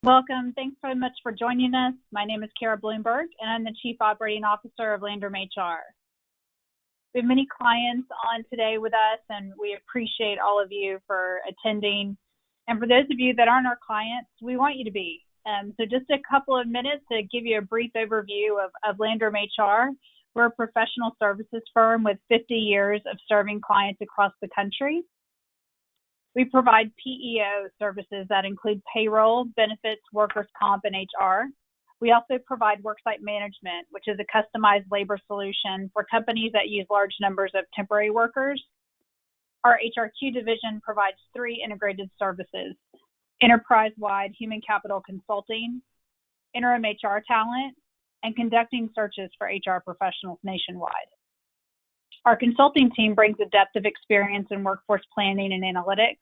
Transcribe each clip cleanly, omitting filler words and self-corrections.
Welcome. Thanks so much for joining us. My name is Kara Bloomberg, and I'm the Chief Operating Officer of LandrumHR. We have many clients on today with us, and we appreciate all of you for attending. And for those of you that aren't our clients, we want you to be. So just a couple of minutes to give you a brief overview of LandrumHR. We're a professional services firm with 50 years of serving clients across the country. We provide PEO services that include payroll, benefits, workers' comp, and HR. We also provide worksite management, which is a customized labor solution for companies that use large numbers of temporary workers. Our HRQ division provides 3 integrated services: enterprise-wide human capital consulting, interim HR talent, and conducting searches for HR professionals nationwide. Our consulting team brings a depth of experience in workforce planning and analytics,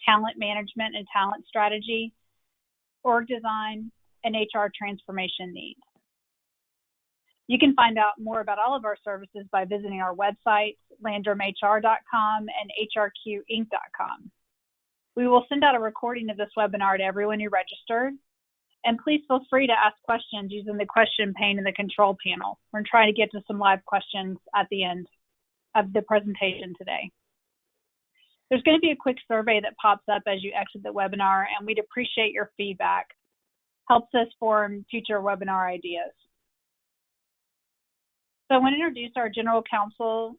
talent management and talent strategy, org design, and HR transformation needs. You can find out more about all of our services by visiting our website, LandrumHR.com and HRQinc.com. We will send out a recording of this webinar to everyone who registered, and please feel free to ask questions using the question pane in the control panel. We're trying to get to some live questions at the end of the presentation today. There's going to be a quick survey that pops up as you exit the webinar, and we'd appreciate your feedback. Helps us form future webinar ideas. So I want to introduce our General Counsel,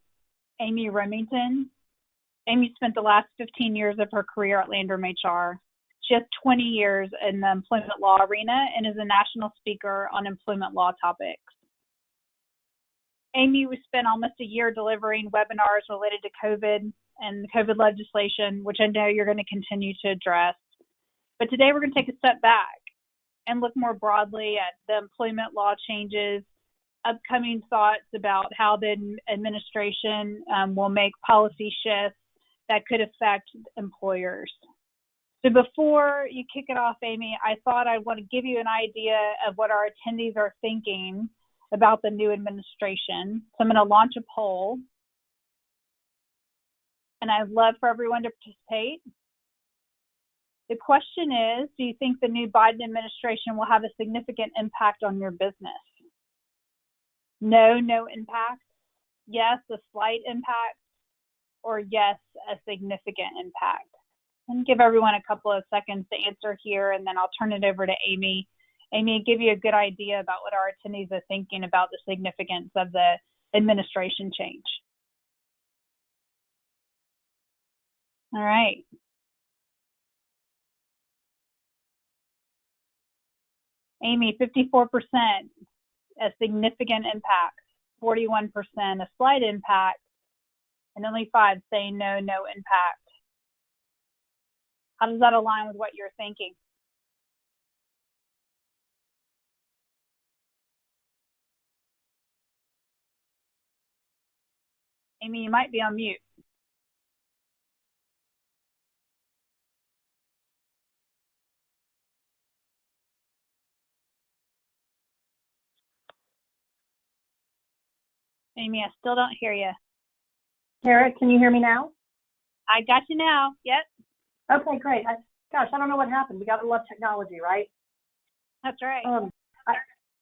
Amie Remington. Amie spent the last 15 years of her career at LandrumHR. She has 20 years in the employment law arena and is a national speaker on employment law topics. Amie, we spent almost a year delivering webinars related to COVID and COVID legislation, which I know you're going to continue to address. But today we're going to take a step back and look more broadly at the employment law changes, upcoming thoughts about how the administration will make policy shifts that could affect employers. So before you kick it off, Amie, I thought I'd want to give you an idea of what our attendees are thinking about the new administration. So I'm going to launch a poll, and I'd love for everyone to participate. The question is, do you think the new Biden administration will have a significant impact on your business? No, no impact. Yes, a slight impact. Or yes, a significant impact. And give everyone a couple of seconds to answer here, and then I'll turn it over to Amie. Amie, give you a good idea about what our attendees are thinking about the significance of the administration change. All right. Amie, 54%, a significant impact, 41%, a slight impact, and only 5 saying no, no impact. How does that align with what you're thinking? Amie, you might be on mute. Amie, I still don't hear you. Kara, can you hear me now? I got you now. Yep. Okay, great. Gosh, I don't know what happened. We got to love technology, right? That's right.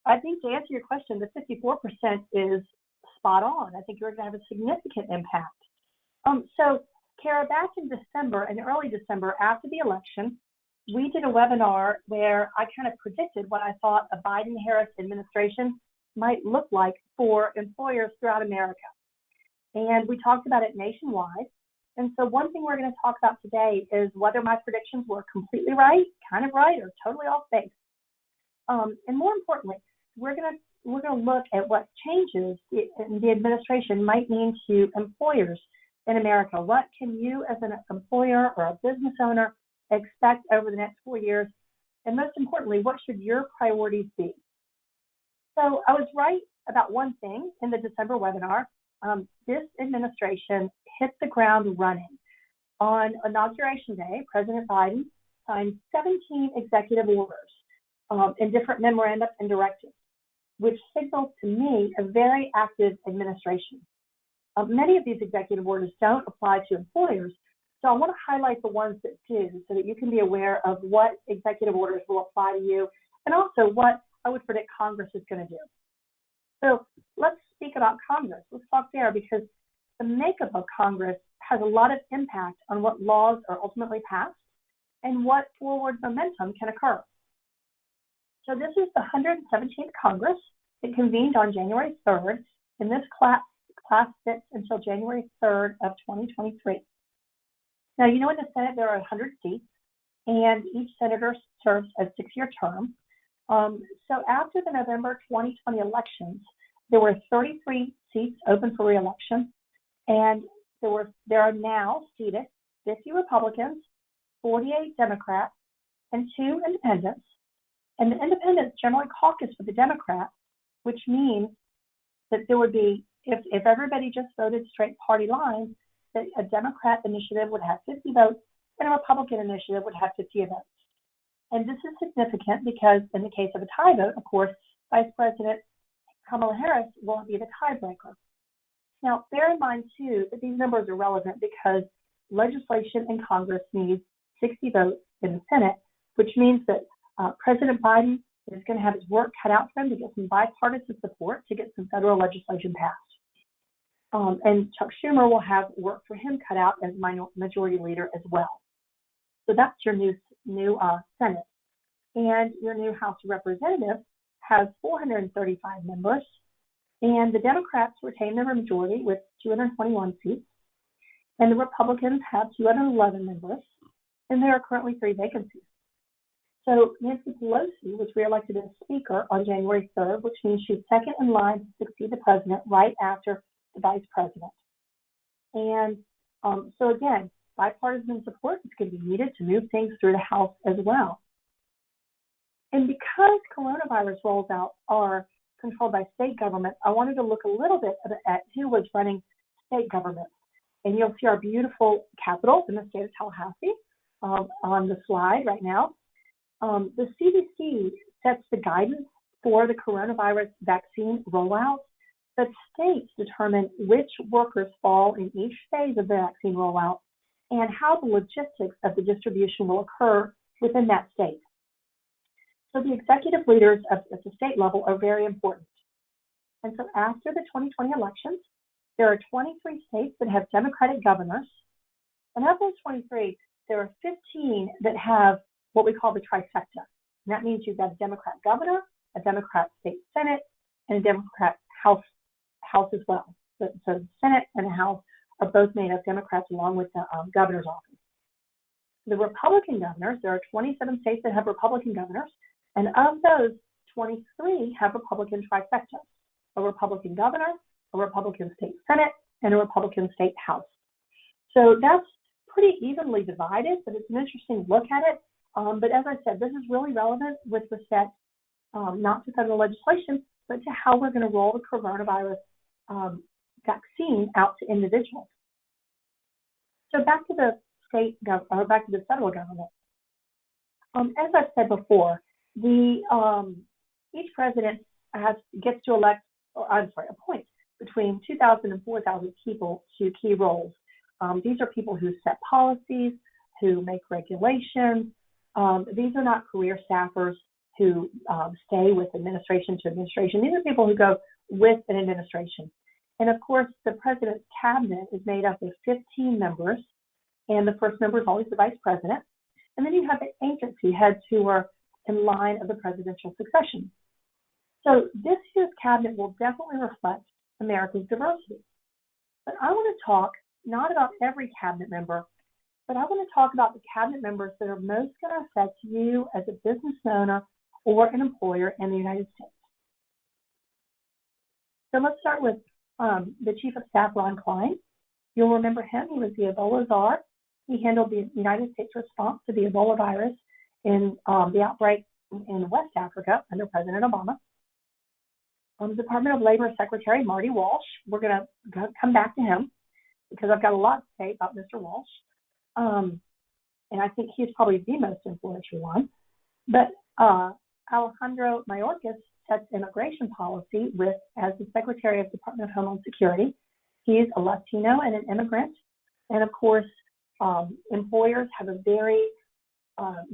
I think to answer your question, the 54% is spot on. I think you're going to have a significant impact. So, Kara, back in December, in early December, after the election, we did a webinar where I kind of predicted what I thought a Biden-Harris administration might look like for employers throughout America. And we talked about it nationwide. And so one thing we're going to talk about today is whether my predictions were completely right, kind of right, or totally off base. And more importantly, we're going to look at what changes in the administration might mean to employers in America. What can you as an employer or a business owner expect over the next 4 years? And most importantly, what should your priorities be? So I was right about one thing in the December webinar. This administration hit the ground running. On Inauguration Day, President Biden signed 17 executive orders in different memoranda and directives, which signals to me a very active administration. Many of these executive orders don't apply to employers, So I want to highlight the ones that do so that you can be aware of what executive orders will apply to you and also what I would predict Congress is going to do. So let's speak about Congress. Let's talk there because the makeup of Congress has a lot of impact on what laws are ultimately passed and what forward momentum can occur. So this is the 117th Congress. It convened on January 3rd, and this class sits until January 3rd of 2023. Now, you know in the Senate there are 100 seats, and each senator serves a 6-year term. So after the November 2020 elections, there were 33 seats open for re-election, and there are now seated 50 Republicans, 48 Democrats, and 2 independents. And the independents generally caucus for the Democrats, which means that there would be, if everybody just voted straight party lines, that a Democrat initiative would have 50 votes and a Republican initiative would have 50 votes. And this is significant because in the case of a tie vote, of course, Vice President Kamala Harris will be the tiebreaker. Now, bear in mind, too, that these numbers are relevant because legislation in Congress needs 60 votes in the Senate, which means that President Biden is going to have his work cut out for him to get some bipartisan support to get some federal legislation passed. And Chuck Schumer will have work for him cut out as majority leader as well. So that's your new Senate. And your new House of Representatives has 435 members, and the Democrats retain their majority with 221 seats, and the Republicans have 211 members, and there are currently 3 vacancies. So Nancy Pelosi was reelected as Speaker on January 3rd, which means she's second in line to succeed the president right after the Vice President. And so again, bipartisan support is going to be needed to move things through the House as well. And because coronavirus rolls out are controlled by state government, I wanted to look a little bit at who was running state government. And you'll see our beautiful Capitol in the state of Tallahassee on the slide right now. The CDC sets the guidance for the coronavirus vaccine rollout, but states determine which workers fall in each phase of the vaccine rollout and how the logistics of the distribution will occur within that state. So the executive leaders at the state level are very important. And so after the 2020 elections, there are 23 states that have Democratic governors. And of those 23, there are 15 that have what we call the trifecta. And that means you've got a Democrat governor, a Democrat state Senate, and a Democrat House as well. So the Senate and the House are both made of Democrats along with the governor's office. The Republican governors, there are 27 states that have Republican governors, and of those, 23 have Republican trifectas, a Republican governor, a Republican state Senate, and a Republican state House. So that's pretty evenly divided, but it's an interesting look at it. But as I said, this is really relevant with respect not to federal legislation, but to how we're going to roll the coronavirus vaccine out to individuals. So back to the back to the federal government. As I've said before, each president gets to appoint between 2,000 and 4,000 people to key roles. These are people who set policies, who make regulations. These are not career staffers who stay with administration to administration. These are people who go with an administration. And of course, the president's cabinet is made up of 15 members, and the first member is always the vice president. And then you have the agency heads who are in line of the presidential succession. So this year's cabinet will definitely reflect America's diversity. But I want to talk not about every cabinet member, but I want to talk about the cabinet members that are most going to affect you as a business owner or an employer in the United States. So let's start with the Chief of Staff, Ron Klein. You'll remember him. He was the Ebola czar. He handled the United States response to the Ebola virus in the outbreak in West Africa under President Obama. Department of Labor Secretary Marty Walsh. We're going to come back to him because I've got a lot to say about Mr. Walsh. And I think he's probably the most influential one. But Alejandro Mayorkas sets immigration policy as the Secretary of Department of Homeland Security. He's a Latino and an immigrant. And of course, employers have a very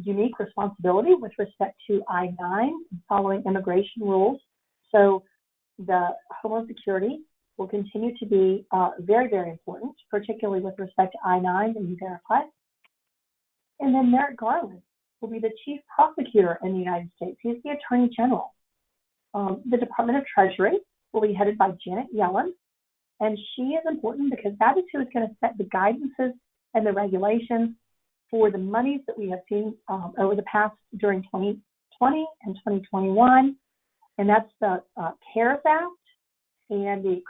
unique responsibility with respect to I-9 and following immigration rules. So the Homeland Security will continue to be very, very important, particularly with respect to I-9 and E-Verify. And then Merrick Garland will be the chief prosecutor in the United States. He's the Attorney General. The Department of Treasury will be headed by Janet Yellen, and she is important because that is who is going to set the guidances and the regulations for the monies that we have seen over the past during 2020 and 2021, and that's the CARES Act and the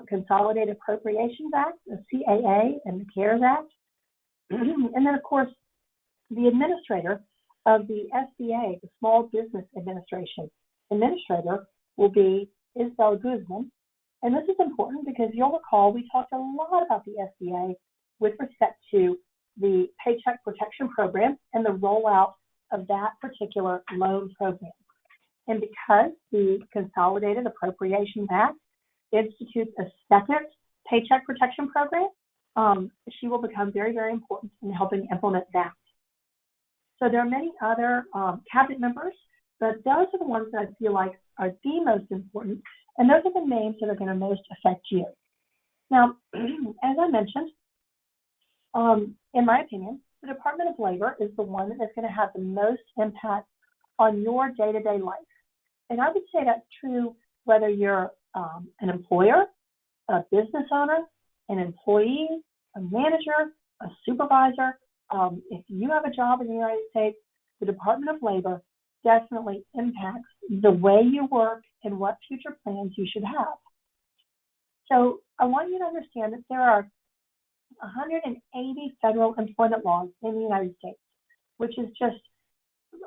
Consolidated Appropriations Act, the CAA and the CARES Act. And then, of course, the administrator of the SBA, the Small Business Administration administrator, will be Isabel Guzman. And this is important because you'll recall we talked a lot about the SBA with respect to the Paycheck Protection Program and the rollout of that particular loan program. And because the Consolidated Appropriations Act institutes a second Paycheck Protection Program, she will become very, very important in helping implement that. So there are many other cabinet members, but those are the ones that I feel like are the most important, and those are the names that are going to most affect you. Now, as I mentioned, in my opinion, the Department of Labor is the one that is going to have the most impact on your day-to-day life. And I would say that's true whether you're an employer, a business owner, an employee, a manager, a supervisor. If you have a job in the United States, the Department of Labor definitely impacts the way you work and what future plans you should have. So I want you to understand that there are 180 federal employment laws in the United States, which is just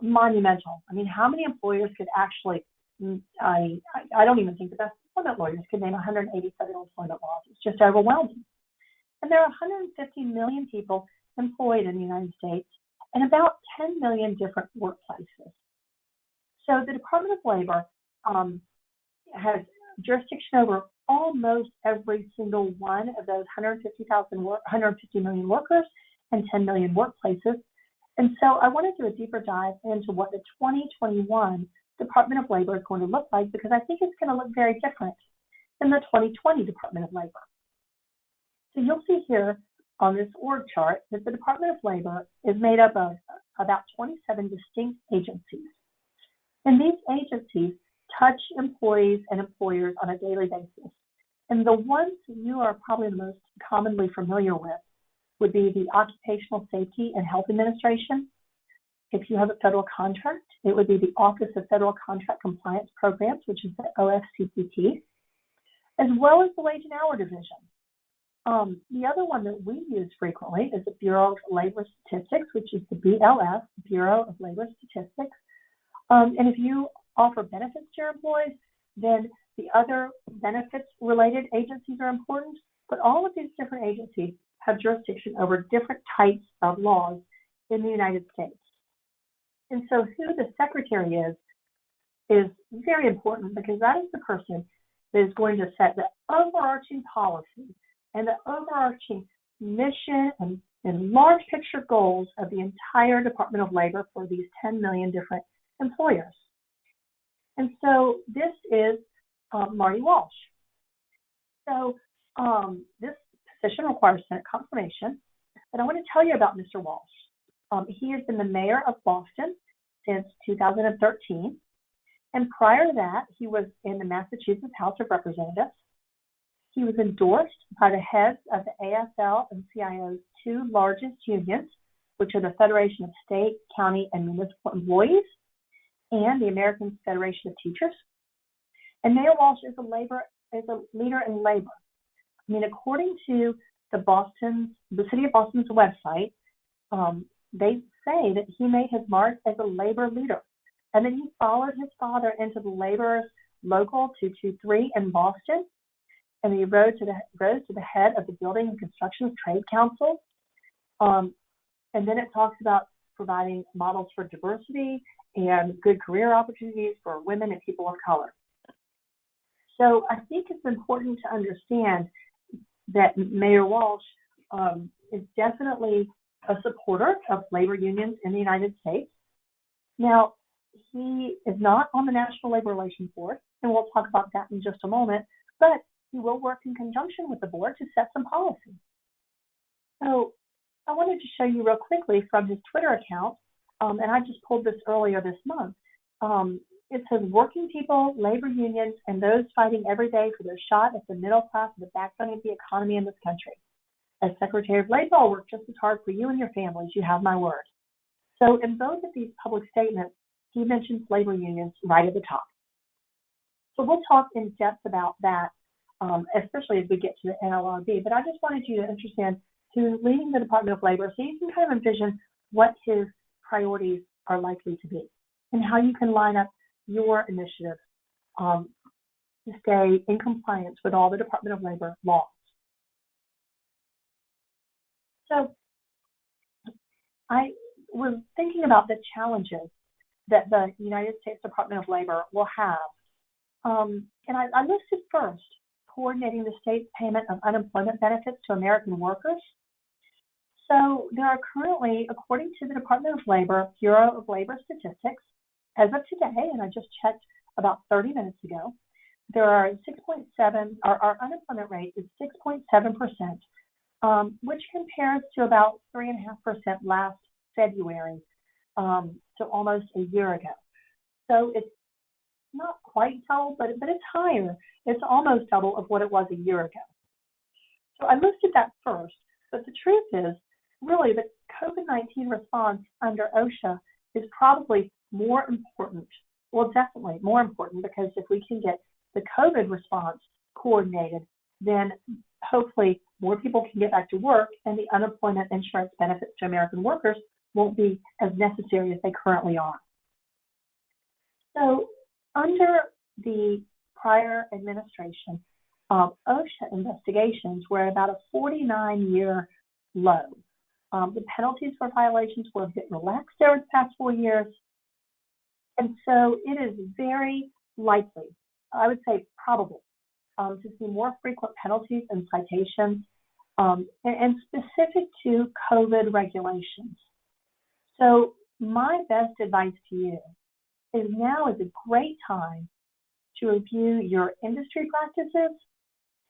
monumental. I mean, how many employers could actually, I don't even think the best employment lawyers could name 180 federal employment laws. It's just overwhelming. And there are 150 million people employed in the United States and about 10 million different workplaces. So the Department of Labor has jurisdiction over almost every single one of those 150 million workers and 10 million workplaces. And so I want to do a deeper dive into what the 2021 Department of Labor is going to look like, because I think it's going to look very different than the 2020 Department of Labor. So you'll see here on this org chart that the Department of Labor is made up of about 27 distinct agencies. And these agencies touch employees and employers on a daily basis. And the ones you are probably the most commonly familiar with would be the Occupational Safety and Health Administration. If you have a federal contract, it would be the Office of Federal Contract Compliance Programs, which is the OFCCP, as well as the Wage and Hour Division. The other one that we use frequently is the Bureau of Labor Statistics, which is the BLS, Bureau of Labor Statistics. And if you offer benefits to your employees, then the other benefits-related agencies are important, but all of these different agencies have jurisdiction over different types of laws in the United States. And so who the secretary is very important, because that is the person that is going to set the overarching policy and the overarching mission and large picture goals of the entire Department of Labor for these 10 million different employers. And so this is Marty Walsh. So this position requires Senate confirmation, but I want to tell you about Mr. Walsh. He has been the mayor of Boston since 2013, and prior to that, he was in the Massachusetts House of Representatives. He was endorsed by the heads of the AFL and CIO's two largest unions, which are the Federation of State, County, and Municipal Employees, and the American Federation of Teachers. And Mayor Walsh is a leader in labor. I mean, according to the City of Boston's website, they say that he made his mark as a labor leader, and then he followed his father into the Labor's Local 223 in Boston, and he rose to the head of the Building and Construction Trade Council. And then it talks about providing models for diversity and good career opportunities for women and people of color. So I think it's important to understand that Mayor Walsh is definitely a supporter of labor unions in the United States. Now, he is not on the National Labor Relations Board, and we'll talk about that in just a moment, but he will work in conjunction with the board to set some policy. So I wanted to show you real quickly from his Twitter account, and I just pulled this earlier this month. It says, working people, labor unions, and those fighting every day for their shot at the middle class and the backbone of the economy in this country. As Secretary of Labor, I'll work just as hard for you and your families. You have my word. So in both of these public statements, he mentions labor unions right at the top. So we'll talk in depth about that, especially as we get to the NLRB. But I just wanted you to understand who's leading the Department of Labor so you can kind of envision what his priorities are likely to be and how you can line up your initiatives to stay in compliance with all the Department of Labor laws. So I was thinking about the challenges that the United States Department of Labor will have. And I listed first, coordinating the state's payment of unemployment benefits to American workers. So there are currently, according to the Department of Labor, Bureau of Labor Statistics, as of today, and I just checked about 30 minutes ago, there are 6.7, our unemployment rate is 6.7%, which compares to about 3.5% last February, so almost a year ago. So it's not quite double, but it's higher. It's almost double of what it was a year ago. So I listed that first, but the truth is, really, the COVID-19 response under OSHA is probably more important. Well, definitely more important, because if we can get the COVID response coordinated, then hopefully more people can get back to work and the unemployment insurance benefits to American workers won't be as necessary as they currently are. So under the prior administration, OSHA investigations were at about a 49-year low. The penalties for violations were a bit relaxed over the past 4 years. And so it is very likely, I would say probable, to see more frequent penalties and citations, and specific to COVID regulations. So my best advice to you is now is a great time to review your industry practices,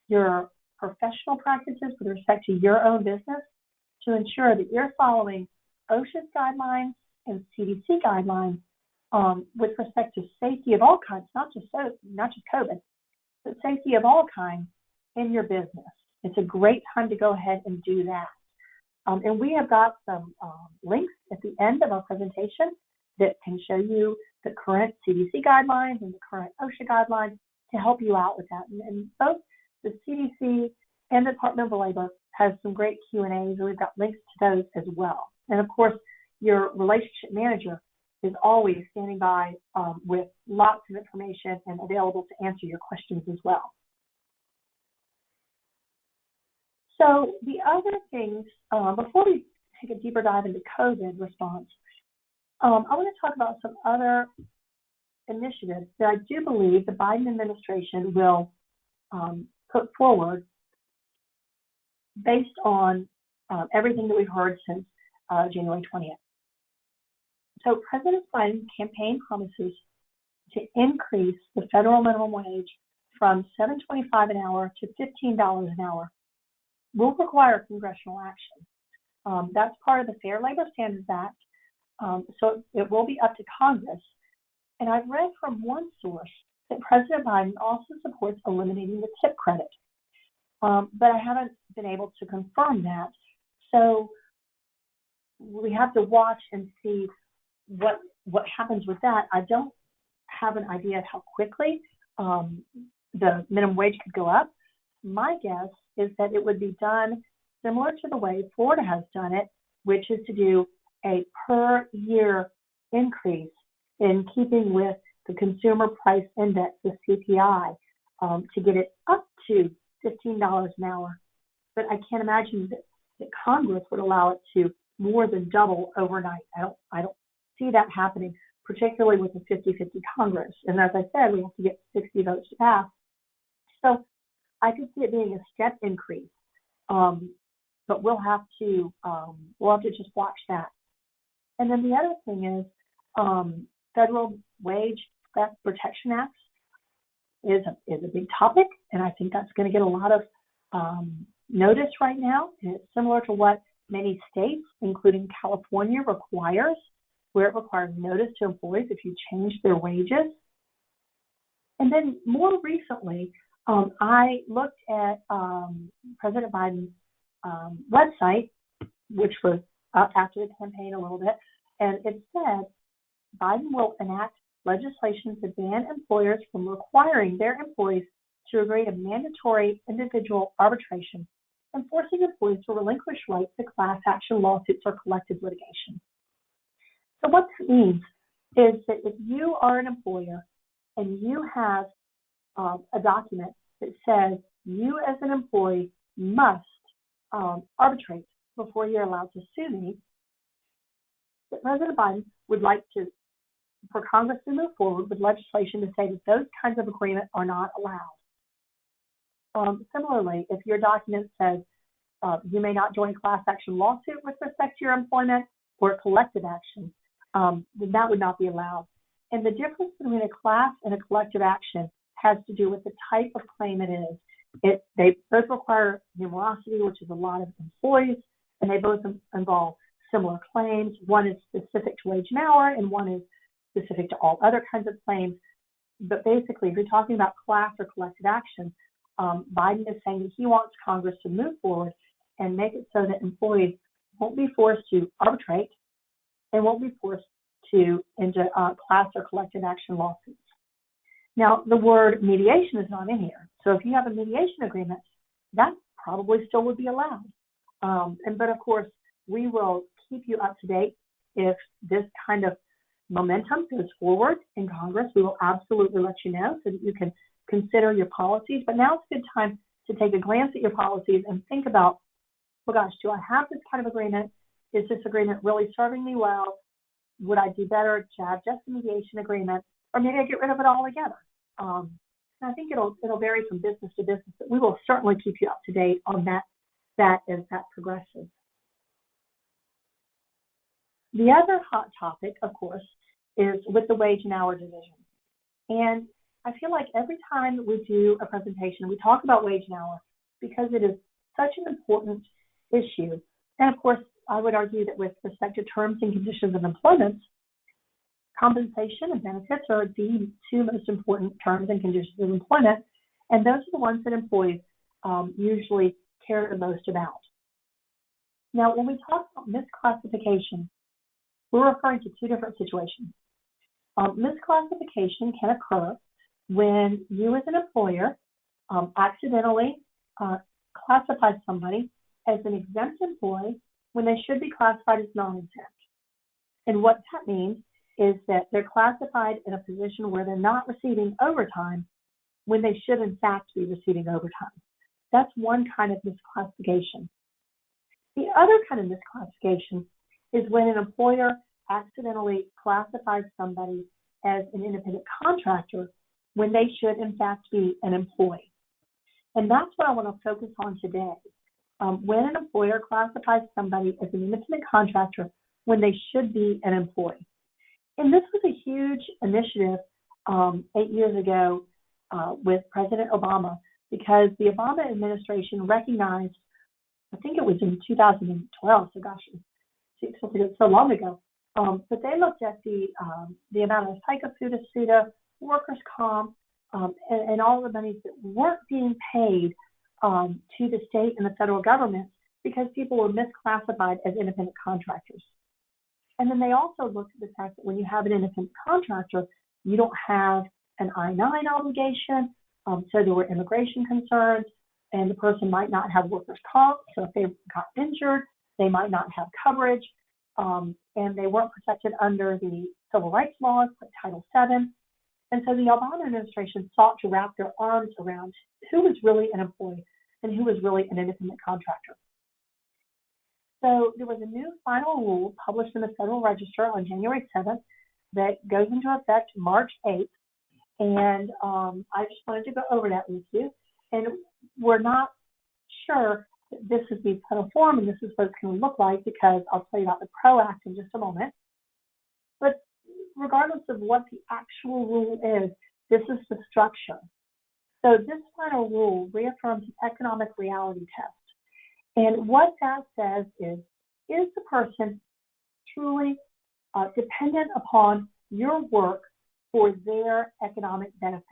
your professional practices with respect to your own business, to ensure that you're following OSHA's guidelines and CDC guidelines with respect to safety of all kinds, not just COVID, but safety of all kinds in your business. It's a great time to go ahead and do that. And we have got some links at the end of our presentation that can show you the current CDC guidelines and the current OSHA guidelines to help you out with that. And both the CDC and the Department of Labor has some great Q&As, and we've got links to those as well. And of course, your relationship manager is always standing by with lots of information and available to answer your questions as well. So the other things, before we take a deeper dive into COVID response, I want to talk about some other initiatives that I do believe the Biden administration will put forward based on everything that we've heard since January 20th. So President Biden's campaign promises to increase the federal minimum wage from $7.25 an hour to $15 an hour will require congressional action. That's part of the Fair Labor Standards Act, so it will be up to Congress. And I've read from one source that President Biden also supports eliminating the tip credit, but I haven't been able to confirm that. So we have to watch and see what happens with that. I don't have an idea of how quickly the minimum wage could go up. My guess is that it would be done similar to the way Florida has done it, which is to do a per year increase in keeping with the Consumer Price Index, the CPI, to get it up to $15 an hour. But I can't imagine that Congress would allow it to more than double overnight. I don't see that happening, particularly with a 50-50 Congress. And as I said, we have to get 60 votes to pass. So I could see it being a step increase but we'll have to just watch that. And then the other thing is Federal Wage Theft Protection Act is a big topic, and I think that's going to get a lot of notice right now. And it's similar to what many states, including California, requires, where it requires notice to employees if you change their wages. And then more recently, I looked at President Biden's website, which was up after the campaign a little bit, and it said Biden will enact legislation to ban employers from requiring their employees to agree to mandatory individual arbitration and forcing employees to relinquish rights to class action lawsuits or collective litigation. So what that means is that if you are an employer and you have a document that says you as an employee must arbitrate before you're allowed to sue me, that President Biden would like for Congress to move forward with legislation to say that those kinds of agreements are not allowed. Similarly, if your document says you may not join a class action lawsuit with respect to your employment or collective action, then that would not be allowed. And the difference between a class and a collective action has to do with the type of claim it is. They both require numerosity, which is a lot of employees, and they both involve similar claims. One is specific to wage and hour, and one is specific to all other kinds of claims. But basically, if you're talking about class or collective action, Biden is saying that he wants Congress to move forward and make it so that employees won't be forced to arbitrate and won't be forced into class or collective action lawsuits. Now, the word mediation is not in here. So if you have a mediation agreement, that probably still would be allowed. But of course, we will keep you up to date if this kind of momentum goes forward in Congress. We will absolutely let you know so that you can consider your policies. But now it's a good time to take a glance at your policies and think about, well, gosh, do I have this kind of agreement? Is this agreement really serving me well? Would I do better to have just a mediation agreement, or maybe I get rid of it altogether? And I think it'll vary from business to business, but we will certainly keep you up to date on that as that progresses. The other hot topic, of course, is with the wage and hour division. And I feel like every time we do a presentation, we talk about wage and hour because it is such an important issue. And of course, I would argue that with respect to terms and conditions of employment, compensation and benefits are the two most important terms and conditions of employment, and those are the ones that employees usually care the most about. Now, when we talk about misclassification, we're referring to two different situations. Misclassification can occur when you as an employer accidentally classify somebody as an exempt employee when they should be classified as non-exempt. And what that means is that they're classified in a position where they're not receiving overtime when they should in fact be receiving overtime. That's one kind of misclassification. The other kind of misclassification is when an employer accidentally classifies somebody as an independent contractor when they should in fact be an employee. And that's what I want to focus on today. When an employer classifies somebody as an independent contractor when they should be an employee. And this was a huge initiative 8 years ago with President Obama, because the Obama administration recognized, I think it was in 2012, so gosh, it's so long ago, but they looked at the amount of FICA, FUTA, SUTA, workers' comp, and all the monies that weren't being paid to the state and the federal government because people were misclassified as independent contractors. And then they also looked at the fact that when you have an independent contractor, you don't have an I-9 obligation, so there were immigration concerns, and the person might not have workers' comp, so if they got injured, they might not have coverage, and they weren't protected under the civil rights laws, like Title VII. And so the Obama administration sought to wrap their arms around who was really an employee and who was really an independent contractor. So there was a new final rule published in the Federal Register on January 7th that goes into effect March 8th. And I just wanted to go over that with you. And we're not sure this is the final form, and this is what it's going to look like, because I'll tell you about the PRO Act in just a moment. But regardless of what the actual rule is, this is the structure. So this final rule reaffirms the economic reality test. And what that says is the person truly dependent upon your work for their economic benefit?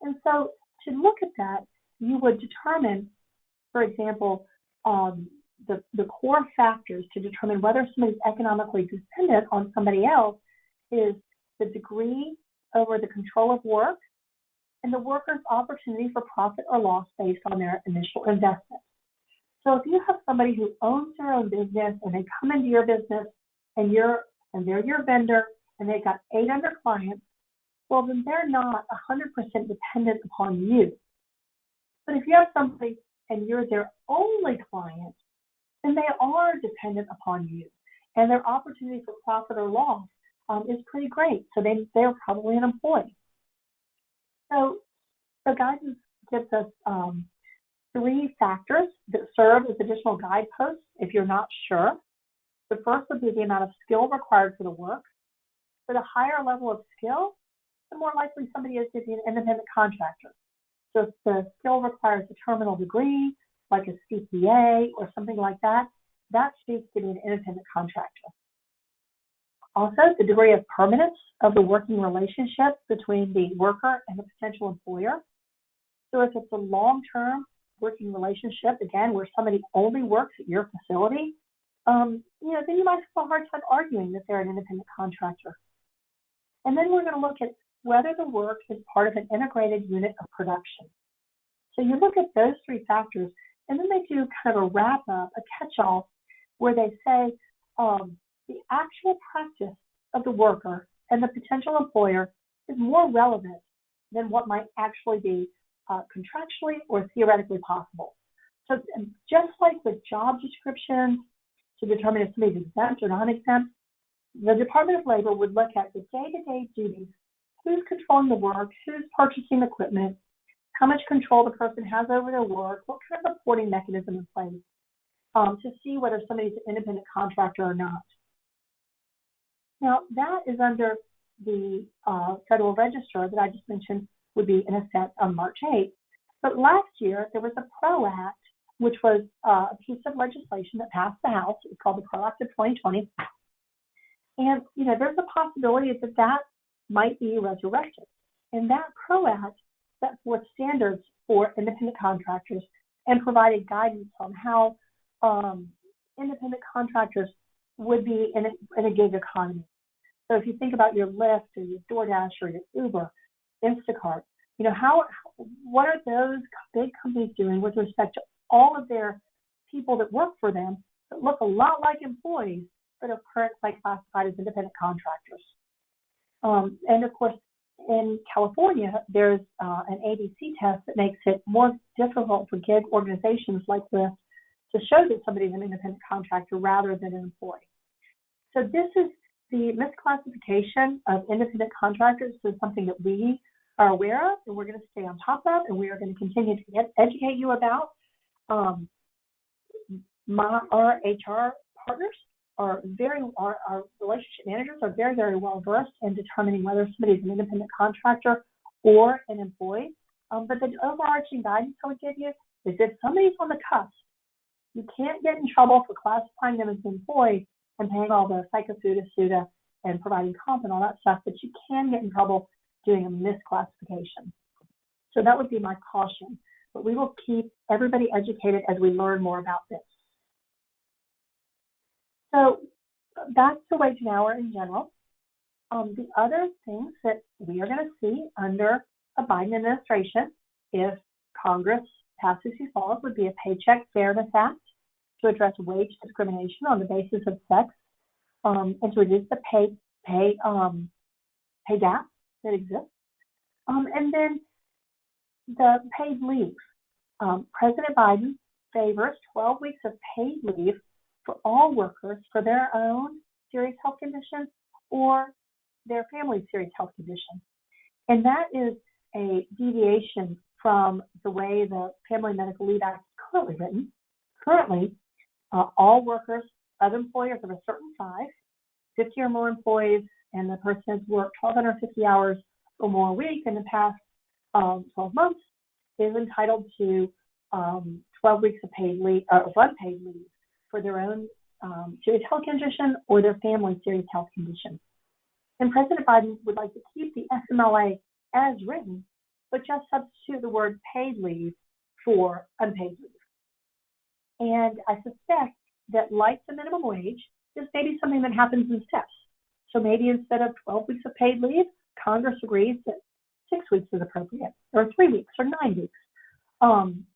And so to look at that, you would determine, for example, the core factors to determine whether somebody's economically dependent on somebody else is the degree over the control of work and the worker's opportunity for profit or loss based on their initial investment. So if you have somebody who owns their own business and they come into your business and they're your vendor and they've got 800 clients, well, then they're not 100% dependent upon you. But if you have somebody and you're their only client, then they are dependent upon you, and their opportunity for profit or loss is pretty great. So they're probably an employee. So the guidance gives us 3 factors that serve as additional guideposts if you're not sure. The first would be the amount of skill required for the work. For the higher level of skill, the more likely somebody is to be an independent contractor. So if the skill requires a terminal degree, like a CPA or something like that, that speaks to be an independent contractor. Also, the degree of permanence of the working relationship between the worker and the potential employer. So if it's a long-term working relationship, again, where somebody only works at your facility, then you might have a hard time arguing that they're an independent contractor. And then we're going to look at whether the work is part of an integrated unit of production. So you look at those 3 factors, and then they do kind of a wrap-up, a catch-all, where they say the actual practice of the worker and the potential employer is more relevant than what might actually be contractually or theoretically possible. So just like with job descriptions to determine if somebody's exempt or non-exempt, the Department of Labor would look at the day-to-day duties, who's controlling the work, who's purchasing equipment, how much control the person has over their work, what kind of reporting mechanism in place to see whether somebody's an independent contractor or not. Now, that is under the Federal Register that I just mentioned would be in effect on March 8th. But last year, there was a PRO Act, which was a piece of legislation that passed the House. It's called the PRO Act of 2020. And, there's a possibility that might be resurrected. And that PRO Act set forth standards for independent contractors and provided guidance on how independent contractors would be in a gig economy. So if you think about your Lyft or your DoorDash or your Uber, Instacart, what are those big companies doing with respect to all of their people that work for them that look a lot like employees but are currently classified as independent contractors? And of course, in California, there's an ABC test that makes it more difficult for gig organizations like Lyft to show that somebody's an independent contractor rather than an employee. So this is the misclassification of independent contractors is something that we are aware of, and we're going to stay on top of, and we are going to continue to educate you about. Our HR partners our relationship managers are very, very well versed in determining whether somebody is an independent contractor or an employee. But the overarching guidance I would give you is if somebody's on the cusp, you can't get in trouble for classifying them as an employee and paying all the FICA, FUTA, SUTA, and providing comp and all that stuff, but you can get in trouble doing a misclassification. So that would be my caution. But we will keep everybody educated as we learn more about this. So that's the wage and hour in general. The other things that we are going to see under a Biden administration, if Congress passes these laws, would be a Paycheck Fairness Act to address wage discrimination on the basis of sex and to reduce the pay gap that exists. And then the paid leave. President Biden favors 12 weeks of paid leave for all workers for their own serious health condition or their family's serious health condition. And that is a deviation from the way the Family Medical Leave Act is currently written. Currently, all workers of employers of a certain size, 50 or more employees, and the person has worked 1,250 hours or more a week in the past 12 months, is entitled to 12 weeks of paid leave, unpaid leave for their own serious health condition or their family's serious health condition. And President Biden would like to keep the FMLA as written, but just substitute the word paid leave for unpaid leave. And I suspect that, like the minimum wage, this may be something that happens in steps. So maybe instead of 12 weeks of paid leave, Congress agrees that 6 weeks is appropriate, or 3 weeks, or 9 weeks.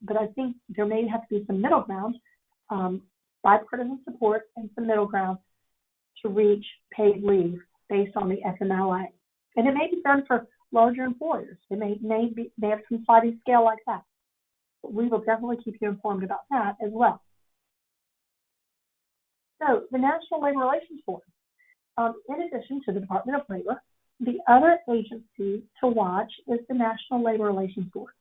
But I think there may have to be some middle ground, bipartisan support, and some middle ground to reach paid leave based on the FMLA. And it may be done for larger employers. It may have some sliding scale like that. But we will definitely keep you informed about that as well. So the National Labor Relations Board, in addition to the Department of Labor, the other agency to watch is the National Labor Relations Board.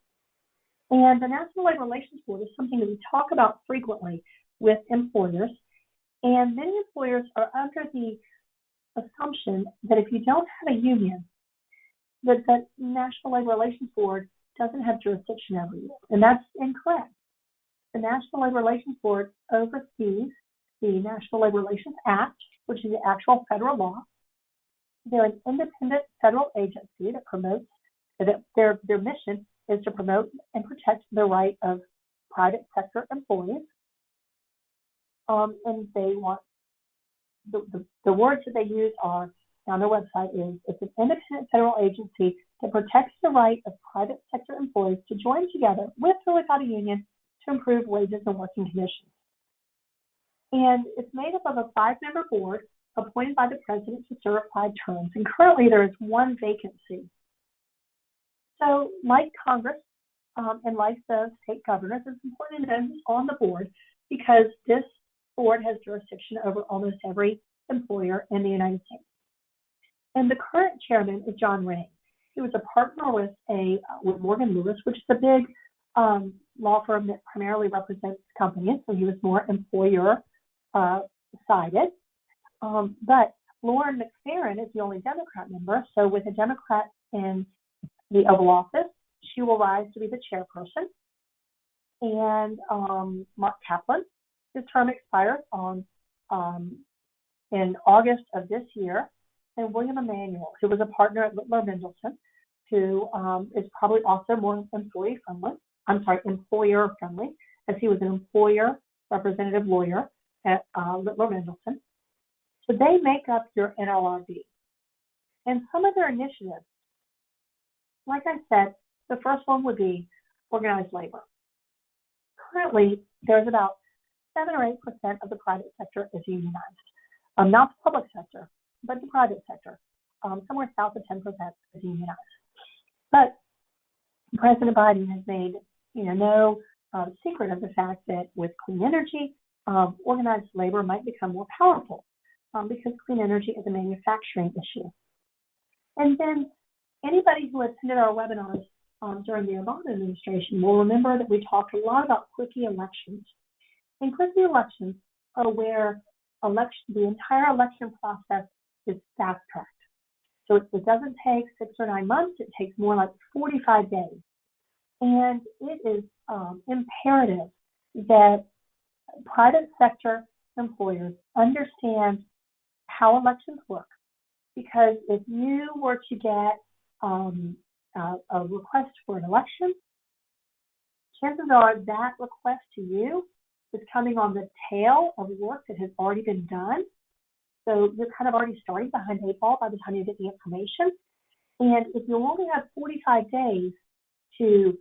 And the National Labor Relations Board is something that we talk about frequently with employers. And many employers are under the assumption that if you don't have a union, that the National Labor Relations Board doesn't have jurisdiction over you. And that's incorrect. The National Labor Relations Board oversees the National Labor Relations Act, which is the actual federal law. They're an independent federal agency that promotes, that their mission is to promote and protect the right of private sector employees. And they want, the words that they use are, on their website is, it's an independent federal agency that protects the right of private sector employees to join together with or without a union to improve wages and working conditions. And it's made up of a 5-member board appointed by the president to serve 5 terms. And currently there is 1 vacancy. So like Congress and like the state governors, it's important to know who's on the board because this board has jurisdiction over almost every employer in the United States. And the current chairman is John Ray. He was a partner with Morgan Lewis, which is a big law firm that primarily represents companies, so he was more employer sided. But Lauren McFerrin is the only Democrat member, so with a Democrat in the Oval Office, she will rise to be the chairperson. And Mark Kaplan, his term expires in August of this year. And William Emanuel, who was a partner at Remington, who is probably also more employer friendly, as he was an employer representative lawyer at Remington. So they make up your NLRB. And some of their initiatives, like I said, the first one would be organized labor. Currently, there's about 7 or 8% of the private sector is unionized. Not the public sector, but the private sector. Somewhere south of 10% is unionized. But President Biden has made no secret of the fact that with clean energy, organized labor might become more powerful because clean energy is a manufacturing issue. And then anybody who attended our webinars during the Obama administration will remember that we talked a lot about quickie elections. And quickie elections are where the entire election process is fast-tracked. So it doesn't take 6 or 9 months. It takes more like 45 days. And it is imperative that private sector employers understand how elections work. Because if you were to get a request for an election, chances are that request to you is coming on the tail of work that has already been done. So you're kind of already starting behind 8 ball by the time you get the information. And if you only have 45 days to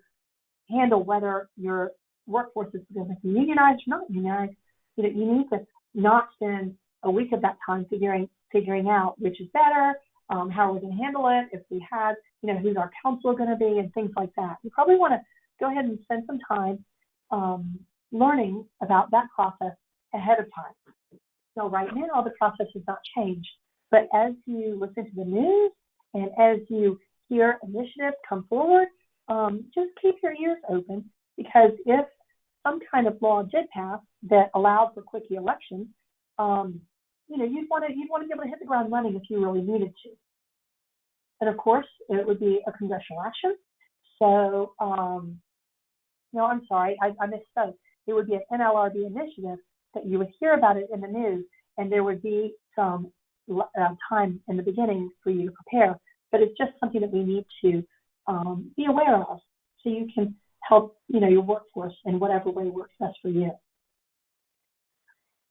handle whether your workforce is going to be unionized or not unionized, you need to not spend a week of that time figuring out which is better, how are we going to handle it, if we had, who's our counsel going to be, and things like that. You probably want to go ahead and spend some time learning about that process ahead of time. So right now, the process has not changed. But as you listen to the news and as you hear initiatives come forward, just keep your ears open, because if some kind of law did pass that allowed for quickie elections, you'd want to be able to hit the ground running if you really needed to. And of course, it would be a congressional action. So, no, I'm sorry, I misspoke. It would be an NLRB initiative that you would hear about it in the news, and there would be some time in the beginning for you to prepare. But it's just something that we need to be aware of, so you can help, your workforce in whatever way works best for you.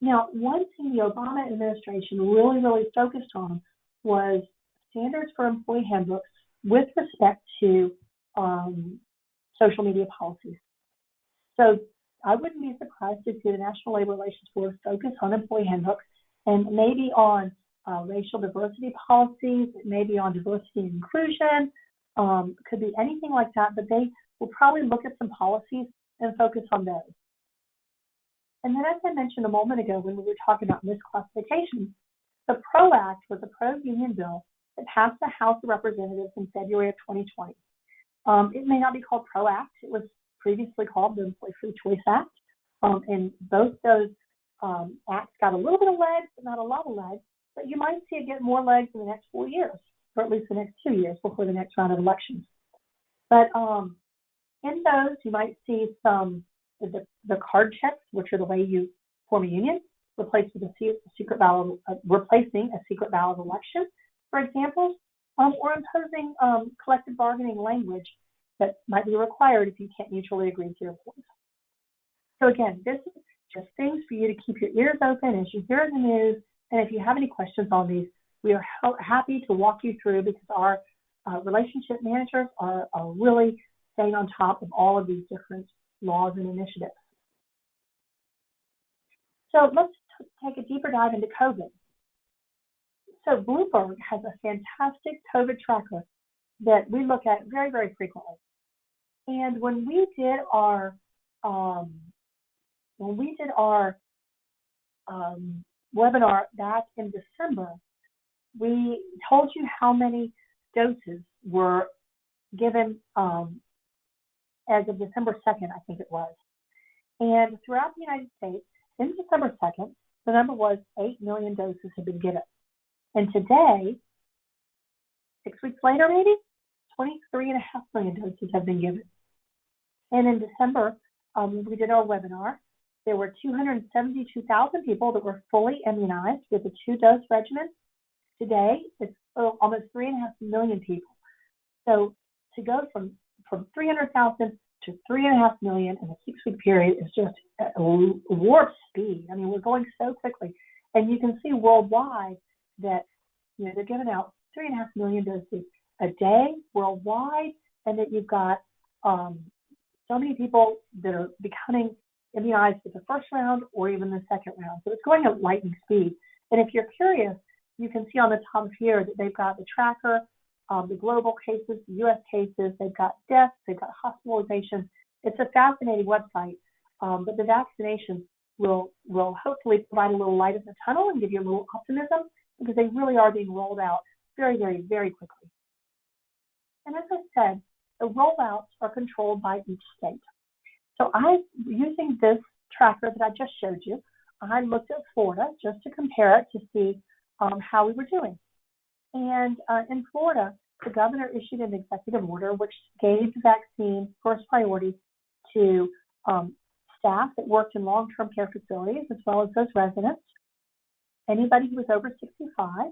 Now, one thing the Obama administration really, really focused on was standards for employee handbooks with respect to social media policies. So I wouldn't be surprised to see the National Labor Relations Board focus on employee handbooks and maybe on racial diversity policies, maybe on diversity and inclusion, could be anything like that, but they will probably look at some policies and focus on those. And then, as I mentioned a moment ago when we were talking about misclassification, the PRO Act was a pro-union bill that passed the House of Representatives in February of 2020. It may not be called PRO Act. It was previously called the Employee Free Choice Act. And both those acts got a little bit of legs, but not a lot of legs. But you might see it get more legs in the next 4 years, or at least the next 2 years before the next round of elections. But in those, you might see some the card checks, which are the way you form a union, replacing a secret ballot election, for example, or imposing collective bargaining language that might be required if you can't mutually agree with your employees. So again, this is just things for you to keep your ears open as you hear in the news. And if you have any questions on these, we are happy to walk you through, because our relationship managers are really staying on top of all of these different laws and initiatives. So let's take a deeper dive into COVID. So Bloomberg has a fantastic COVID tracker that we look at very, very frequently. And when we did our webinar back in December, we told you how many doses were given as of December 2nd, I think it was. And throughout the United States, in December 2nd, the number was 8 million doses had been given. And today, 6 weeks later maybe, 23.5 million doses have been given. And in December, when we did our webinar, there were 272,000 people that were fully immunized with a 2-dose regimen. Today, it's almost 3.5 million people. So to go from 300,000 to 3.5 million in a 6-week period is just a warp speed. I mean, we're going so quickly. And you can see worldwide that they're giving out 3.5 million doses a day worldwide, and that you've got so many people that are becoming immunized with the first round or even the second round. So it's going at lightning speed. And if you're curious, you can see on the top here that they've got the tracker, the global cases, the U.S. cases, they've got deaths, they've got hospitalizations. It's a fascinating website, but the vaccination will hopefully provide a little light in the tunnel and give you a little optimism, because they really are being rolled out very, very, very quickly. And as I said, the rollouts are controlled by each state. So using this tracker that I just showed you, I looked at Florida just to compare it to see how we were doing. And in Florida, the governor issued an executive order which gave the vaccine first priority to staff that worked in long-term care facilities, as well as those residents, anybody who was over 65,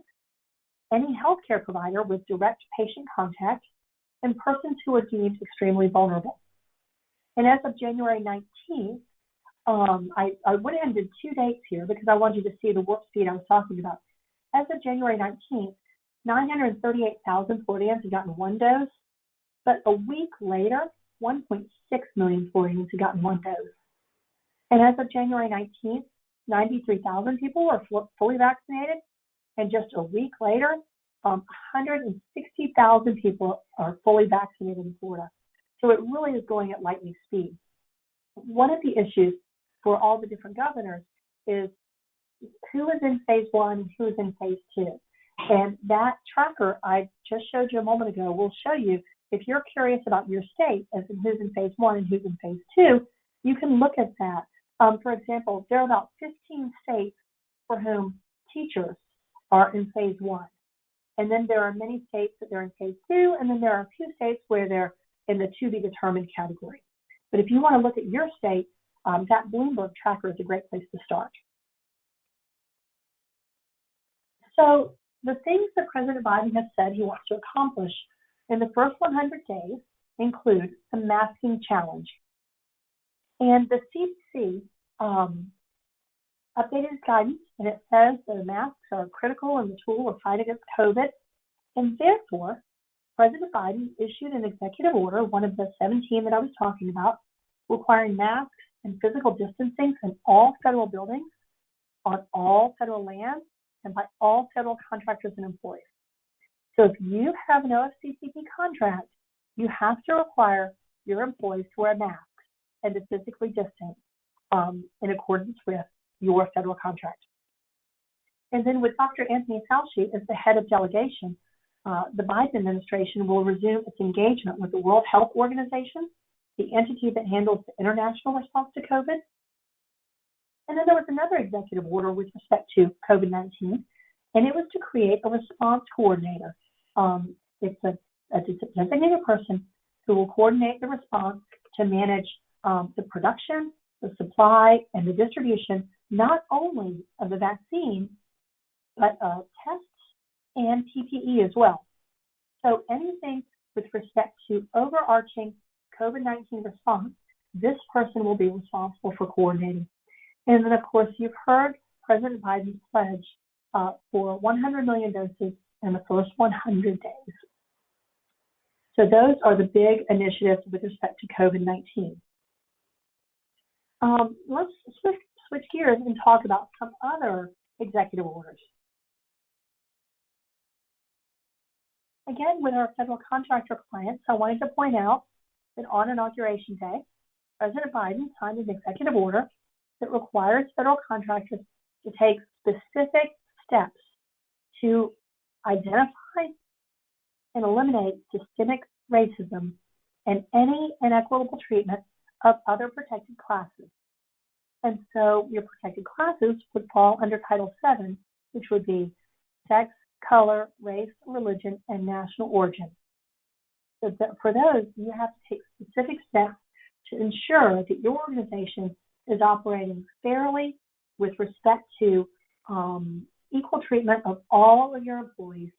any healthcare provider with direct patient contact, and persons who are deemed extremely vulnerable. And as of January 19th, I went ahead and did 2 dates here because I wanted you to see the warp speed I was talking about. As of January 19th, 938,000 Floridians had gotten 1 dose, but a week later, 1.6 million Floridians had gotten 1 dose. And as of January 19th, 93,000 people were fully vaccinated, and just a week later, 160,000 people are fully vaccinated in Florida. So it really is going at lightning speed. One of the issues for all the different governors is who is in phase 1 and who is in phase 2. And that tracker I just showed you a moment ago will show you, if you're curious about your state as in who's in phase 1 and who's in phase 2, You can look at that. For example, there are about 15 states for whom teachers are in phase 1. And then there are many states that they're in phase 2, and then there are a few states where they're in the to be determined category. But if you want to look at your state, that Bloomberg tracker is a great place to start. So the things that President Biden has said he wants to accomplish in the first 100 days include the masking challenge. And the CDC updated its guidance, and it says that masks are critical in the tool of fight against COVID. And therefore, President Biden issued an executive order, one of the 17 that I was talking about, requiring masks and physical distancing in all federal buildings, on all federal lands, and by all federal contractors and employees. So if you have an OFCCP contract, you have to require your employees to wear masks and to physically distance in accordance with your federal contract. And then with Dr. Anthony Fauci as the head of delegation, the Biden administration will resume its engagement with the World Health Organization, the entity that handles the international response to COVID. And then there was another executive order with respect to COVID-19, and it was to create a response coordinator. It's a designated person who will coordinate the response to manage the production, the supply, and the distribution, not only of the vaccine, but of tests and PPE as well. So anything with respect to overarching COVID-19 response, this person will be responsible for coordinating. And then, of course, you've heard President Biden's pledge for 100 million doses in the first 100 days. So those are the big initiatives with respect to COVID-19. Let's switch gears and talk about some other executive orders. Again, with our federal contractor clients, I wanted to point out that on Inauguration Day, President Biden signed an executive order that requires federal contractors to take specific steps to identify and eliminate systemic racism and any inequitable treatment of other protected classes. And so your protected classes would fall under Title VII, which would be sex, color, race, religion, and national origin. So for those, you have to take specific steps to ensure that your organization is operating fairly with respect to equal treatment of all of your employees,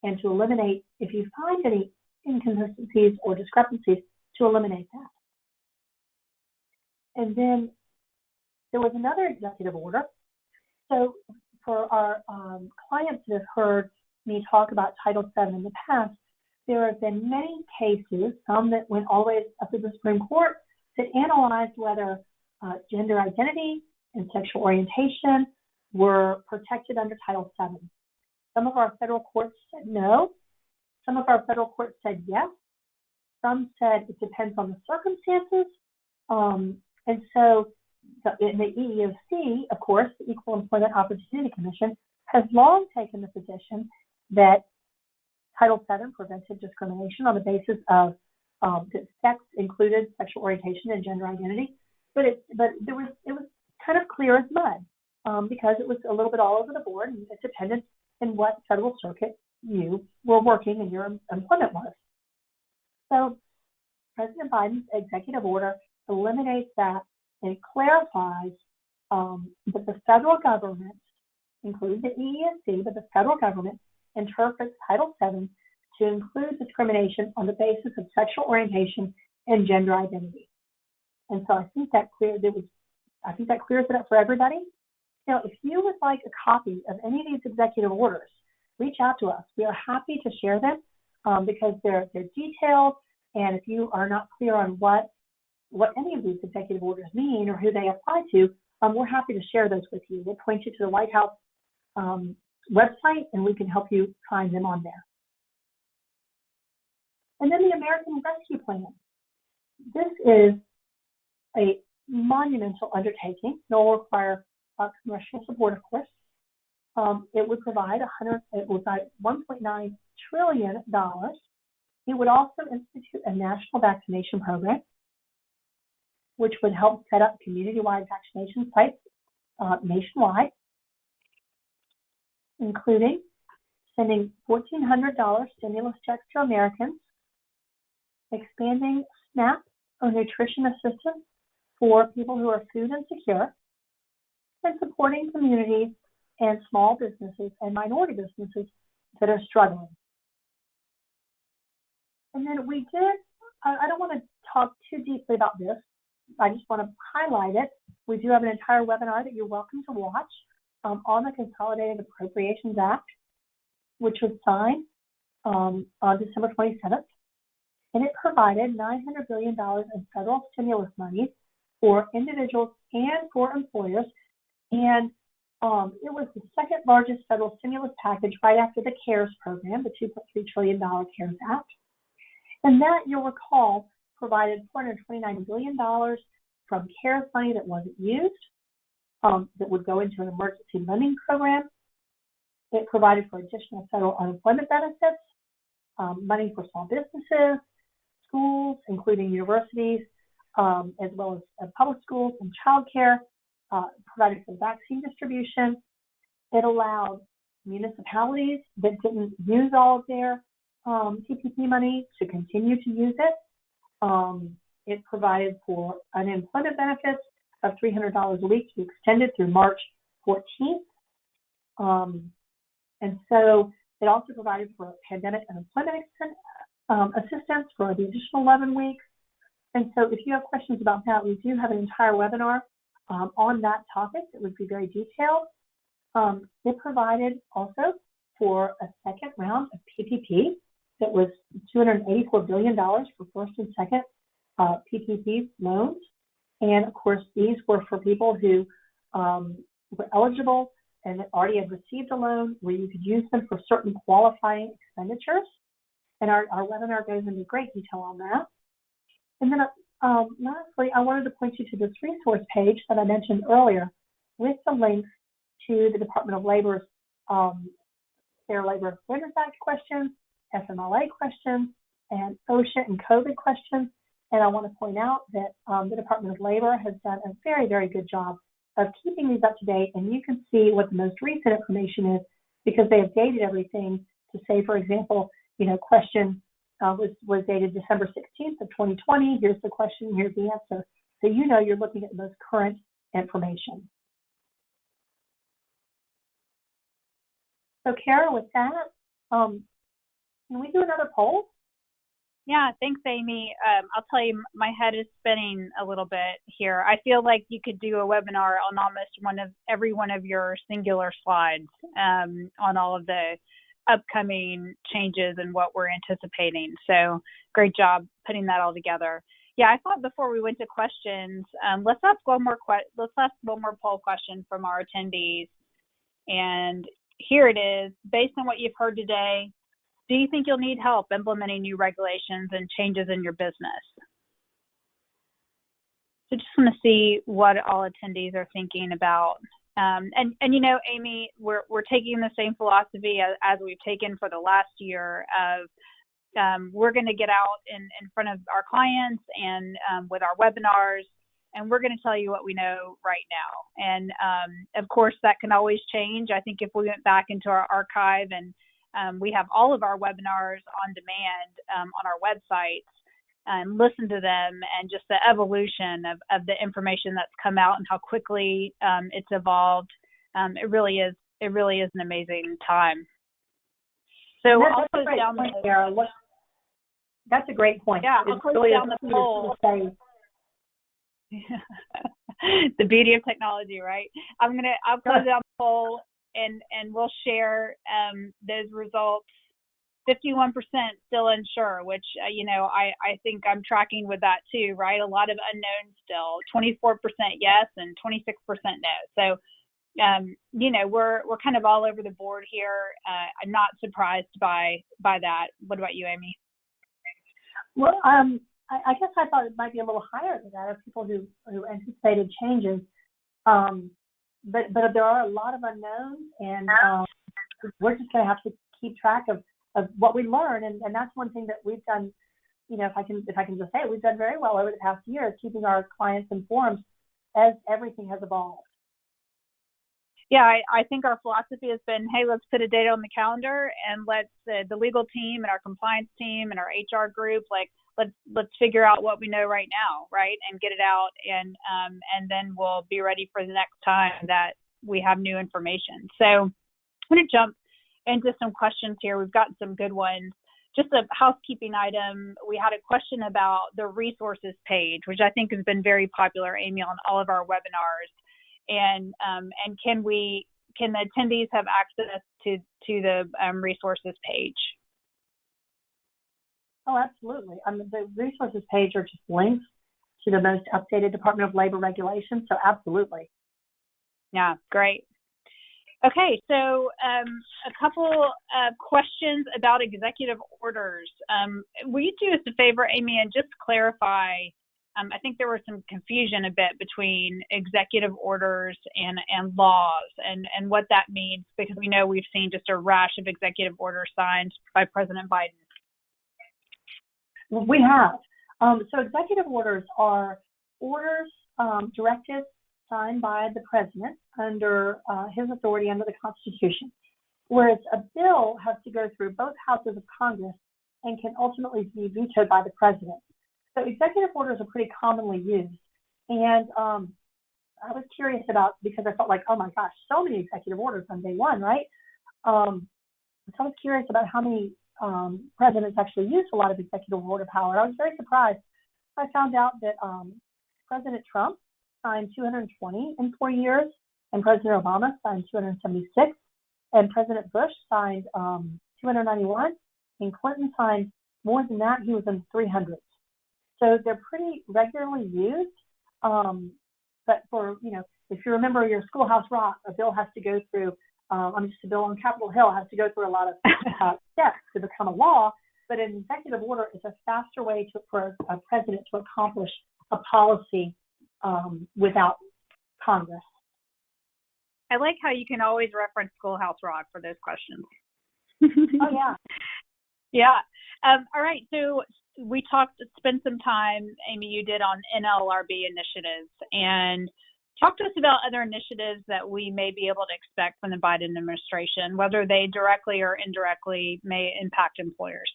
and to eliminate, if you find any inconsistencies or discrepancies, to eliminate that. And then there was another executive order. So for our clients that have heard me talk about Title VII in the past, there have been many cases, some that went all the way up to the Supreme Court, that analyzed whether gender identity and sexual orientation were protected under Title VII. Some of our federal courts said no. Some of our federal courts said yes. Some said it depends on the circumstances. And so in the EEOC, of course, the Equal Employment Opportunity Commission, has long taken the position that Title VII prevented discrimination on the basis of that sex included sexual orientation and gender identity, but it was kind of clear as mud because it was a little bit all over the board, and it depended on what federal circuit you were working and your employment was. So President Biden's executive order eliminates that and clarifies that the federal government, including the EEOC, but the federal government interprets Title VII to include discrimination on the basis of sexual orientation and gender identity. And so I think that clears it up for everybody. Now, if you would like a copy of any of these executive orders, reach out to us. We are happy to share them because they're detailed, and if you are not clear on what any of these executive orders mean or who they apply to, we're happy to share those with you. We'll point you to the White House website, and we can help you find them on there. And then the American Rescue Plan. This is a monumental undertaking. It will require congressional support, of course. It would provide $1.9 trillion. It would also institute a national vaccination program. which would help set up community-wide vaccination sites nationwide, including sending $1,400 stimulus checks to Americans, expanding SNAP or nutrition assistance for people who are food insecure, and supporting communities and small businesses and minority businesses that are struggling. And then we did, I don't want to talk too deeply about this, I just want to highlight it. We do have an entire webinar that you're welcome to watch on the Consolidated Appropriations Act, which was signed on December 27th. And it provided $900 billion in federal stimulus money for individuals and for employers. And it was the second largest federal stimulus package right after the CARES program, the $2.3 trillion CARES Act. And that, you'll recall, provided $429 billion from CARES money that wasn't used, that would go into an emergency lending program. It provided for additional federal unemployment benefits, money for small businesses, schools, including universities, as well as public schools and childcare, provided for vaccine distribution. It allowed municipalities that didn't use all of their PPP money to continue to use it. It provided for unemployment benefits of $300 a week to be extended through March 14th. And so it also provided for pandemic unemployment assistance for the additional 11 weeks. And so if you have questions about that, we do have an entire webinar on that topic that would be very detailed. It provided also for a second round of PPP that was $284 billion for first and second PPP loans. And of course, these were for people who were eligible and already had received a loan where you could use them for certain qualifying expenditures. And our webinar goes into great detail on that. And then lastly, I wanted to point you to this resource page that I mentioned earlier with the links to the Department of Labor's Fair Labor Standards Act questions, FMLA questions, and OSHA and COVID questions. And I want to point out that the Department of Labor has done a very, very good job of keeping these up to date. And you can see what the most recent information is because they have dated everything to say, for example, question was dated December 16th of 2020. Here's the question, here's the answer. So you're looking at the most current information. So Kara, with that, can we do another poll? Yeah, thanks, Amie. I'll tell you, my head is spinning a little bit here. I feel like you could do a webinar on almost every one of your singular slides on all of the upcoming changes and what we're anticipating. So great job putting that all together. Yeah, I thought before we went to questions, let's ask one more poll question from our attendees. And here it is. Based on what you've heard today, do you think you'll need help implementing new regulations and changes in your business? So just want to see what all attendees are thinking about. And Amie, we're taking the same philosophy as we've taken for the last year of we're going to get out in front of our clients and with our webinars, and we're going to tell you what we know right now. And of course, that can always change. I think if we went back into our archive and we have all of our webinars on demand on our websites and listen to them and just the evolution of the information that's come out and how quickly it's evolved. It really is an amazing time. So I'll close down that's a great point. Yeah, I'll close down the poll. The beauty of technology, right? I'll close down the poll and we'll share those results. 51% still unsure, which, I think I'm tracking with that too, right? A lot of unknowns still, 24% yes and 26% no. So, we're kind of all over the board here. I'm not surprised by that. What about you, Amie? Well, I guess I thought it might be a little higher than that of people who anticipated changes. But there are a lot of unknowns, and we're just going to have to keep track of what we learn. And that's one thing that we've done if I can just say it, we've done very well over the past year, keeping our clients informed as everything has evolved. Yeah, I think our philosophy has been, hey, let's put a date on the calendar and let's the legal team and our compliance team and our HR group, like let's figure out what we know right now, right, and get it out, and then we'll be ready for the next time that we have new information. So I'm going to jump into some questions here. We've gotten some good ones. Just a housekeeping item. We had a question about the resources page, which I think has been very popular, Amie, on all of our webinars. And can the attendees have access to the resources page? Oh, absolutely. The resources page are just links to the most updated Department of Labor regulations, so absolutely. Yeah, great. Okay, so a couple questions about executive orders. Will you do us a favor, Amie, and just clarify? I think there was some confusion a bit between executive orders and laws and what that means, because we know we've seen just a rash of executive orders signed by President Biden. We have. So executive orders are orders, directives signed by the president under his authority under the Constitution, whereas a bill has to go through both houses of Congress and can ultimately be vetoed by the president. So executive orders are pretty commonly used. And I was curious about, because I felt like, oh my gosh, so many executive orders on day one, right? So I was curious about how many presidents actually use a lot of executive order power. I was very surprised. I found out that President Trump signed 220 in 4 years, and President Obama signed 276, and President Bush signed 291, and Clinton signed more than that. He was in the 300s. So they're pretty regularly used. But for, if you remember your Schoolhouse Rock, a bill has to go through, a bill on Capitol Hill has to go through a lot of steps to become a law. But an executive order is a faster way for a president to accomplish a policy without Congress. I like how you can always reference Schoolhouse Rock for those questions. Oh, yeah. Yeah. All right. So we spent some time, Amie, you did on NLRB initiatives, and talk to us about other initiatives that we may be able to expect from the Biden administration, whether they directly or indirectly may impact employers.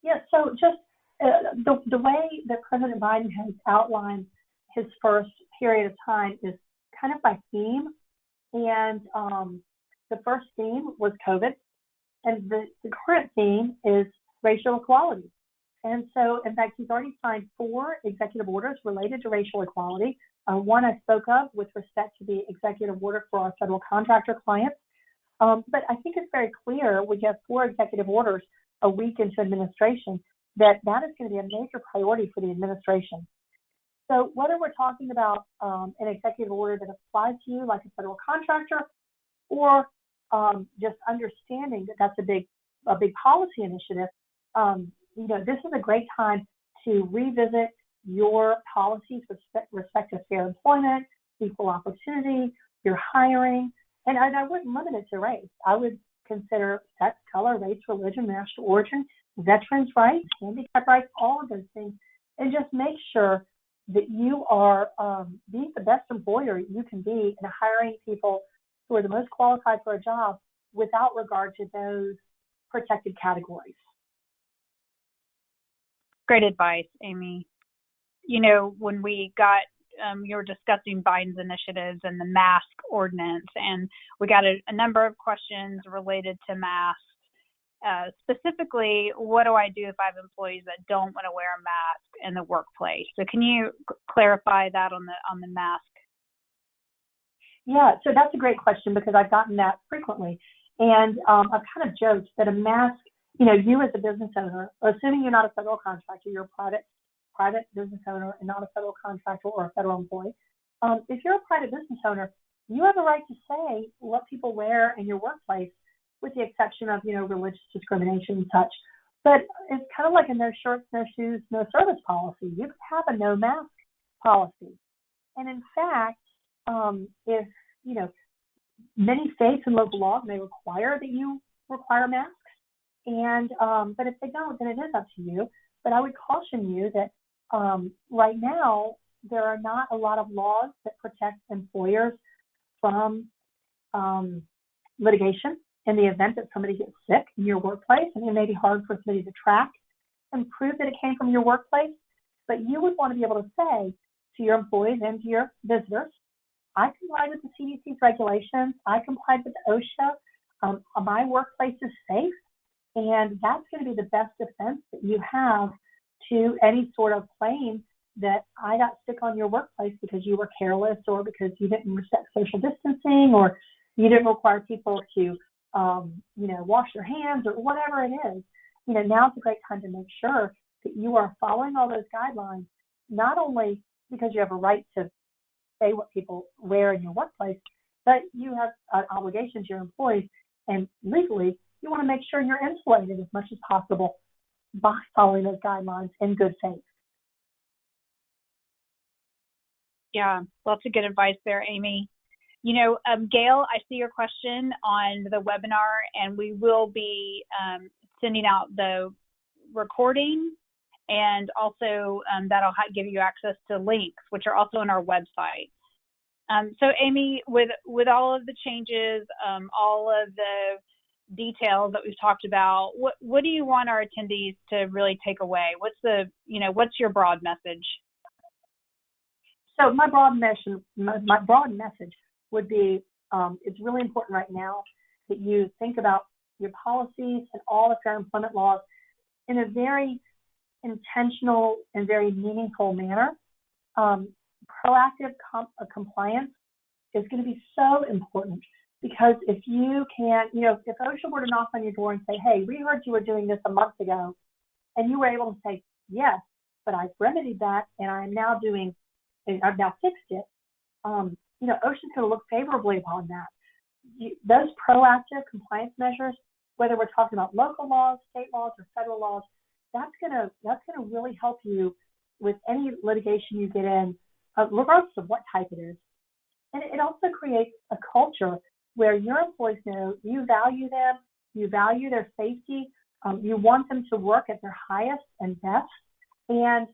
Yeah, so just the way that President Biden has outlined his first period of time is kind of by theme. And the first theme was COVID, and the current theme is racial equality. And so, in fact, he's already signed 4 executive orders related to racial equality. One I spoke of with respect to the executive order for our federal contractor clients. But I think it's very clear we have 4 executive orders a week into administration that is going to be a major priority for the administration. So whether we're talking about an executive order that applies to you like a federal contractor, or just understanding that that's a big policy initiative, this is a great time to revisit your policies with respect to fair employment, equal opportunity, your hiring, and I wouldn't limit it to race. I would consider sex, color, race, religion, national origin, veterans' rights, handicap rights, all of those things, and just make sure that you are being the best employer you can be in hiring people who are the most qualified for a job without regard to those protected categories. Great advice, Amie. When we got, you were discussing Biden's initiatives and the mask ordinance, and we got a number of questions related to masks. Specifically, what do I do if I have employees that don't want to wear a mask in the workplace? So can you clarify that on the mask? Yeah, so that's a great question because I've gotten that frequently. And I've kind of joked that a mask, you as a business owner, assuming you're not a federal contractor, you're a private business owner and not a federal contractor or a federal employee. If you're a private business owner, you have a right to say what people wear in your workplace, with the exception of, religious discrimination and such. But it's kind of like a no shirts, no shoes, no service policy. You could have a no mask policy. And in fact, if, many states and local laws may require that you require masks, And but if they don't, then it is up to you. But I would caution you that right now there are not a lot of laws that protect employers from litigation in the event that somebody gets sick in your workplace. And it may be hard for somebody to track and prove that it came from your workplace, but you would want to be able to say to your employees and to your visitors, I complied with the CDC's regulations, I complied with the OSHA, my workplace is safe, and that's going to be the best defense that you have to any sort of claim that I got sick on your workplace because you were careless or because you didn't respect social distancing or you didn't require people to, wash their hands or whatever it is. Now's a great time to make sure that you are following all those guidelines, not only because you have a right to say what people wear in your workplace, but you have an obligation to your employees, and legally, you want to make sure you're insulated as much as possible by following those guidelines in good faith. Yeah, lots of good advice there, Amie. Gail, I see your question on the webinar, and we will be sending out the recording, and also that'll give you access to links, which are also on our website. So, Amie, with all of the changes, all of the details that we've talked about, what do you want our attendees to really take away? What's your broad message? So my broad message would be, it's really important right now that you think about your policies and all the fair employment laws in a very intentional and very meaningful manner. Proactive compliance is going to be so important, because if you can, if OSHA were to knock on your door and say, hey, we heard you were doing this a month ago, and you were able to say, yes, but I've remedied that and I've now fixed it, OSHA's going to look favorably upon that. Those proactive compliance measures, whether we're talking about local laws, state laws, or federal laws, that's going to really help you with any litigation you get in, regardless of what type it is. And it also creates a culture where your employees know you value them, you value their safety, you want them to work at their highest and best. And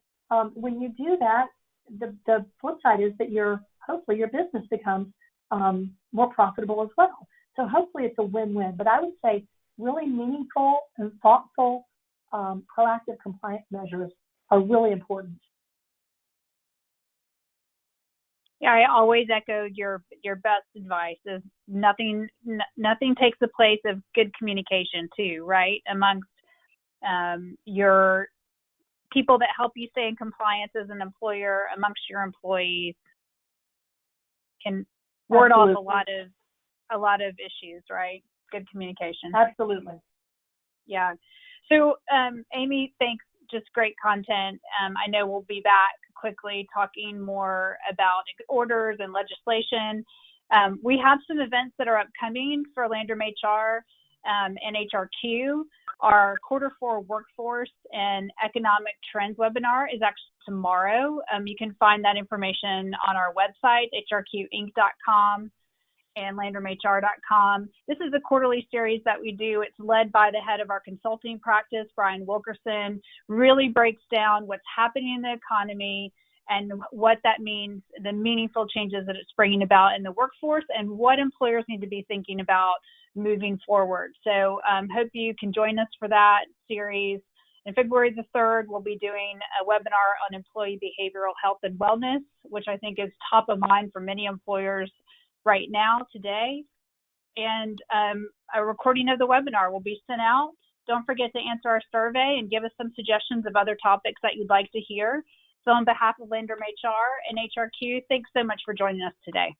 when you do that, the flip side is that hopefully your business becomes more profitable as well. So hopefully it's a win-win. But I would say really meaningful and thoughtful proactive compliance measures are really important. Yeah, I always echo your best advice. Is nothing takes the place of good communication too, right? Amongst your people that help you stay in compliance as an employer, amongst your employees, can ward off a lot of issues, right? Good communication. Absolutely. Yeah. So, Amie, thanks. Just great content. I know we'll be back quickly talking more about orders and legislation. We have some events that are upcoming for LandrumHR and HRQ. Our Q4 Workforce and Economic Trends webinar is actually tomorrow. You can find that information on our website, hrqinc.com and LandrumHR.com. This is a quarterly series that we do. It's led by the head of our consulting practice, Brian Wilkerson. Really breaks down what's happening in the economy and what that means, the meaningful changes that it's bringing about in the workforce, and what employers need to be thinking about moving forward. So hope you can join us for that series. On February the 3rd, we'll be doing a webinar on employee behavioral health and wellness, which I think is top of mind for many employers right now, today. And a recording of the webinar will be sent out. Don't forget to answer our survey and give us some suggestions of other topics that you'd like to hear. So on behalf of LandrumHR and HRQ, thanks so much for joining us today.